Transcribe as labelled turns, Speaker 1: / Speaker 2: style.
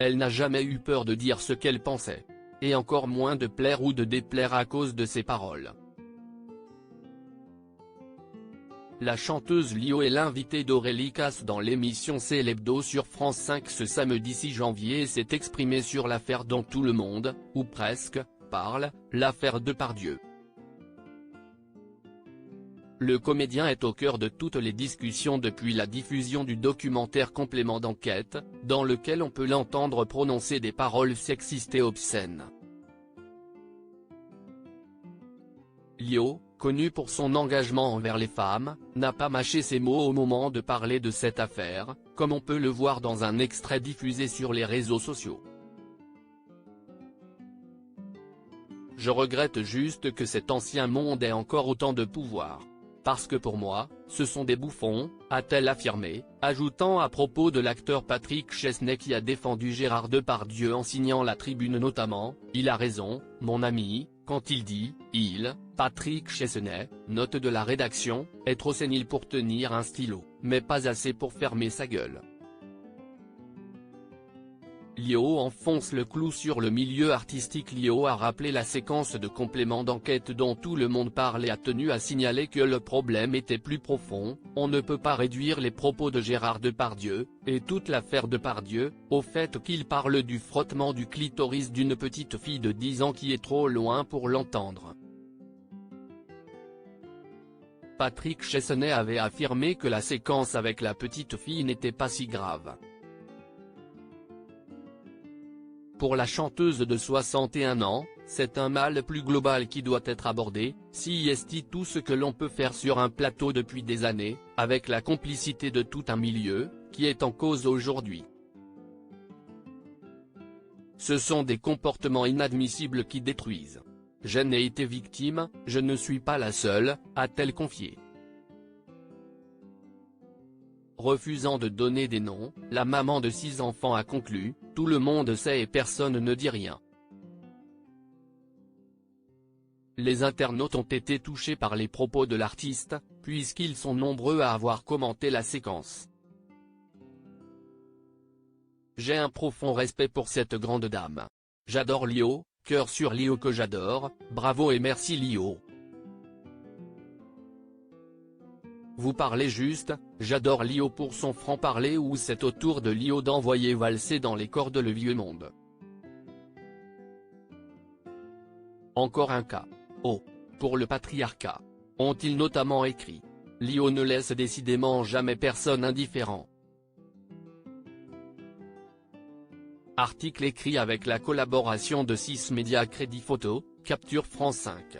Speaker 1: Elle n'a jamais eu peur de dire ce qu'elle pensait. Et encore moins de plaire ou de déplaire à cause de ses paroles. La chanteuse Lio est l'invitée d'Aurélie Casse dans l'émission C'est l'Hebdo sur France 5 ce samedi 6 janvier et s'est exprimée sur l'affaire dont tout le monde, ou presque, parle, l'affaire Depardieu. Le comédien est au cœur de toutes les discussions depuis la diffusion du documentaire Complément d'enquête, dans lequel on peut l'entendre prononcer des paroles sexistes et obscènes. Lio, connu pour son engagement envers les femmes, n'a pas mâché ses mots au moment de parler de cette affaire, comme on peut le voir dans un extrait diffusé sur les réseaux sociaux. Je regrette juste que cet ancien monde ait encore autant de pouvoir. Parce que pour moi, ce sont des bouffons, a-t-elle affirmé, ajoutant à propos de l'acteur Patrick Chesney qui a défendu Gérard Depardieu en signant la tribune notamment, « Il a raison, mon ami, quand il dit, Patrick Chesney, note de la rédaction, est trop sénile pour tenir un stylo, mais pas assez pour fermer sa gueule ». Lio enfonce le clou sur le milieu artistique. Lio a rappelé la séquence de Complément d'enquête dont tout le monde parle et a tenu à signaler que le problème était plus profond. On ne peut pas réduire les propos de Gérard Depardieu, et toute l'affaire Depardieu, au fait qu'il parle du frottement du clitoris d'une petite fille de 10 ans qui est trop loin pour l'entendre. Patrick Chesney avait affirmé que la séquence avec la petite fille n'était pas si grave. Pour la chanteuse de 61 ans, c'est un mal plus global qui doit être abordé, si est tout ce que l'on peut faire sur un plateau depuis des années, avec la complicité de tout un milieu, qui est en cause aujourd'hui. Ce sont des comportements inadmissibles qui détruisent. J'en ai été victime, je ne suis pas la seule, a-t-elle confié. Refusant de donner des noms, la maman de 6 enfants a conclu, « Tout le monde sait et personne ne dit rien ». Les internautes ont été touchés par les propos de l'artiste, puisqu'ils sont nombreux à avoir commenté la séquence. J'ai un profond respect pour cette grande dame. J'adore Lio, cœur sur Lio que j'adore, bravo et merci Lio. Vous parlez juste, j'adore Lio pour son franc-parler ou c'est au tour de Lio d'envoyer valser dans les cordes le vieux monde. Encore un cas. Oh. Pour le patriarcat. Ont-ils notamment écrit. Lio ne laisse décidément jamais personne indifférent. Article écrit avec la collaboration de 6 médias Crédit Photo, Capture France 5.